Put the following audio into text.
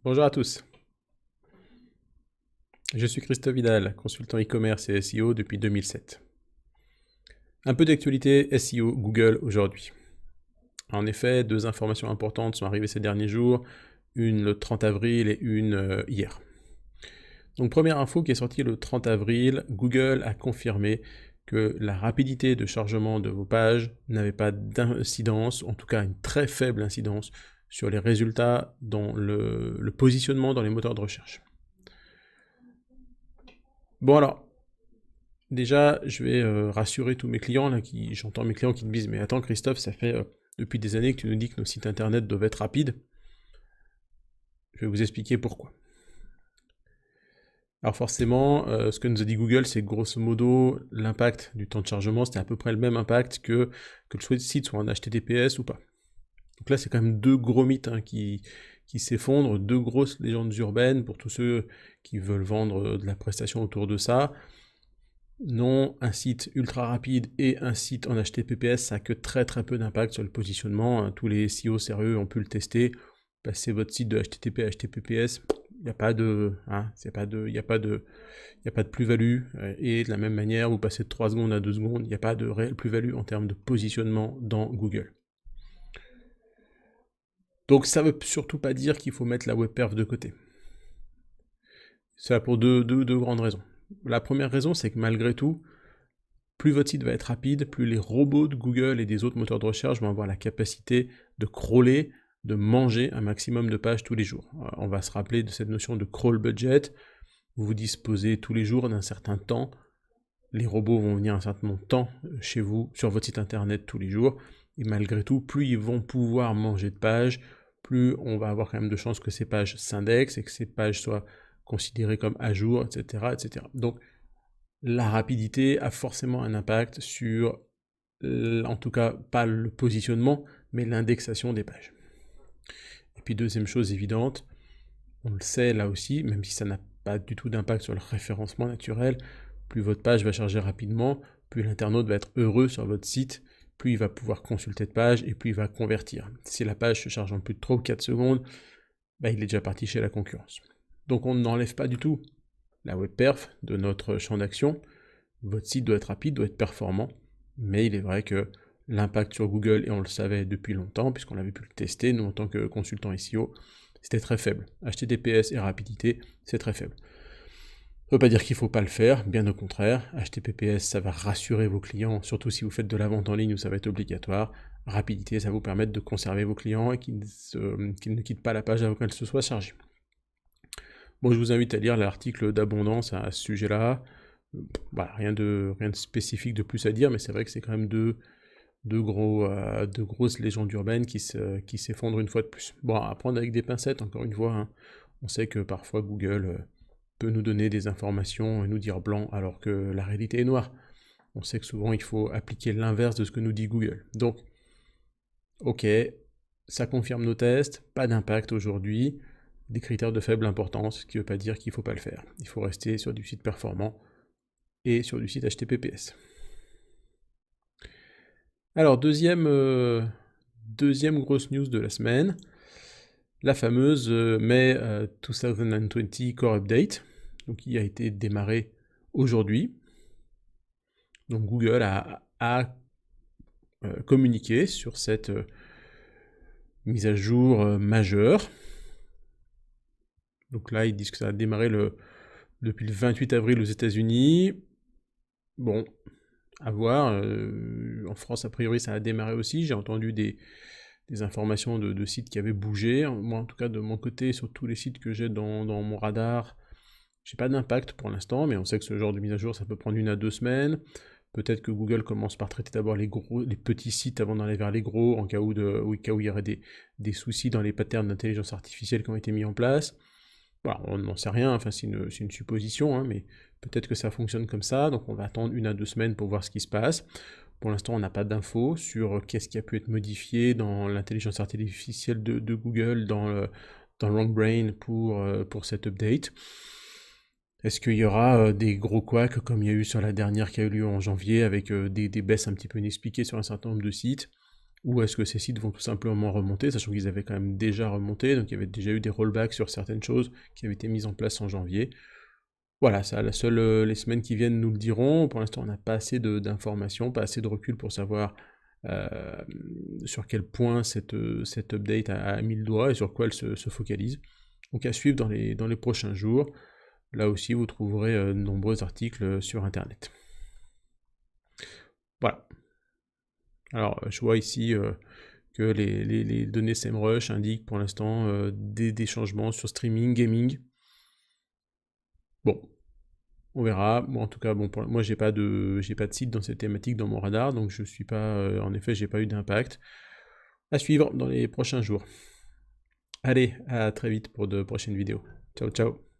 Bonjour à tous, je suis Christophe Vidal, consultant e-commerce et SEO depuis 2007. Un peu d'actualité SEO Google aujourd'hui. En effet, deux informations importantes sont arrivées ces derniers jours, une le 30 avril et une hier. Donc première info qui est sortie le 30 avril, Google a confirmé que la rapidité de chargement de vos pages n'avait pas d'incidence, en tout cas une très faible incidence, sur les résultats dans le positionnement dans les moteurs de recherche. Bon alors, déjà, je vais rassurer tous mes clients, là, j'entends mes clients qui me disent « Mais attends Christophe, ça fait depuis des années que tu nous dis que nos sites internet doivent être rapides. » Je vais vous expliquer pourquoi. Alors forcément, ce que nous a dit Google, c'est grosso modo l'impact du temps de chargement, c'était à peu près le même impact que le site soit en HTTPS ou pas. Donc là, c'est quand même deux gros mythes qui s'effondrent, deux grosses légendes urbaines pour tous ceux qui veulent vendre de la prestation autour de ça. Non, un site ultra rapide et un site en HTTPS, ça n'a que très peu d'impact sur le positionnement. Tous les SEO sérieux ont pu le tester. Passez votre site de HTTP à HTTPS, il n'y a pas de, plus-value. Et de la même manière, vous passez de 3 secondes à 2 secondes, il n'y a pas de réelle plus-value en termes de positionnement dans Google. Donc ça ne veut surtout pas dire qu'il faut mettre la webperf de côté. C'est pour deux grandes raisons. La première raison, c'est que malgré tout, plus votre site va être rapide, plus les robots de Google et des autres moteurs de recherche vont avoir la capacité de crawler, de manger un maximum de pages tous les jours. On va se rappeler de cette notion de crawl budget. Vous disposez tous les jours d'un certain temps. Les robots vont venir un certain temps chez vous, sur votre site internet tous les jours. Et malgré tout, plus ils vont pouvoir manger de pages, plus on va avoir quand même de chances que ces pages s'indexent et que ces pages soient considérées comme à jour, etc. etc. Donc, la rapidité a forcément un impact sur, en tout cas, pas le positionnement, mais l'indexation des pages. Et puis deuxième chose évidente, on le sait là aussi, même si ça n'a pas du tout d'impact sur le référencement naturel, plus votre page va charger rapidement, plus l'internaute va être heureux sur votre site, plus il va pouvoir consulter de page et plus il va convertir. Si la page se charge en plus de 3 ou 4 secondes, il est déjà parti chez la concurrence. Donc on n'enlève pas du tout la webperf de notre champ d'action. Votre site doit être rapide, doit être performant, mais il est vrai que l'impact sur Google, et on le savait depuis longtemps, puisqu'on avait pu le tester, nous en tant que consultants SEO, c'était très faible. HTTPS et rapidité, c'est très faible. Ça ne veut pas dire qu'il ne faut pas le faire, bien au contraire. HTTPS, ça va rassurer vos clients, surtout si vous faites de la vente en ligne où ça va être obligatoire. Rapidité, ça va vous permettre de conserver vos clients et qu'ils ne quittent pas la page avant qu'elle se soit chargée. Bon, je vous invite à lire l'article d'Abondance à ce sujet-là. Voilà, rien de spécifique de plus à dire, mais c'est vrai que c'est quand même deux grosses légendes urbaines qui s'effondrent une fois de plus. Bon, à prendre avec des pincettes, encore une fois, hein. On sait que parfois Google peut nous donner des informations et nous dire blanc alors que la réalité est noire. On sait que souvent il faut appliquer l'inverse de ce que nous dit Google. Donc, ok, ça confirme nos tests, pas d'impact aujourd'hui, des critères de faible importance, ce qui ne veut pas dire qu'il ne faut pas le faire. Il faut rester sur du site performant et sur du site HTTPS. Alors, deuxième grosse news de la semaine, la fameuse May 2020 Core Update, donc qui a été démarrée aujourd'hui. Donc Google a communiqué sur cette mise à jour majeure. Donc là, ils disent que ça a démarré depuis le 28 avril aux États-Unis. Bon, à voir. En France, a priori, ça a démarré aussi. J'ai entendu des informations de sites qui avaient bougé. Moi, en tout cas, de mon côté, sur tous les sites que j'ai dans mon radar, j'ai pas d'impact pour l'instant, mais on sait que ce genre de mise à jour, ça peut prendre 1 à 2 semaines. Peut-être que Google commence par traiter d'abord les petits sites avant d'aller vers les gros, en cas où il y aurait des soucis dans les patterns d'intelligence artificielle qui ont été mis en place. Voilà, on n'en sait rien, enfin c'est une supposition, hein, mais peut-être que ça fonctionne comme ça, donc on va attendre 1 à 2 semaines pour voir ce qui se passe. Pour l'instant, on n'a pas d'infos sur qu'est-ce qui a pu être modifié dans l'intelligence artificielle de Google, dans le LongBrain pour cette update. Est-ce qu'il y aura des gros couacs comme il y a eu sur la dernière qui a eu lieu en janvier avec des baisses un petit peu inexpliquées sur un certain nombre de sites? ou est-ce que ces sites vont tout simplement remonter, sachant qu'ils avaient quand même déjà remonté, donc il y avait déjà eu des rollbacks sur certaines choses qui avaient été mises en place en janvier. Voilà, ça, les semaines qui viennent nous le diront. Pour l'instant, on n'a pas assez d'informations, pas assez de recul pour savoir sur quel point cette update a mis le doigt et sur quoi elle se focalise. Donc à suivre dans les prochains jours. Là aussi, vous trouverez de nombreux articles sur Internet. Voilà. Alors, je vois ici que les données SEMrush indiquent pour l'instant des changements sur streaming, gaming. Bon, on verra. Moi, en tout cas, bon, moi, j'ai pas de site dans cette thématique dans mon radar, donc je suis pas, en effet, j'ai pas eu d'impact. À suivre dans les prochains jours. Allez, à très vite pour de prochaines vidéos. Ciao, ciao.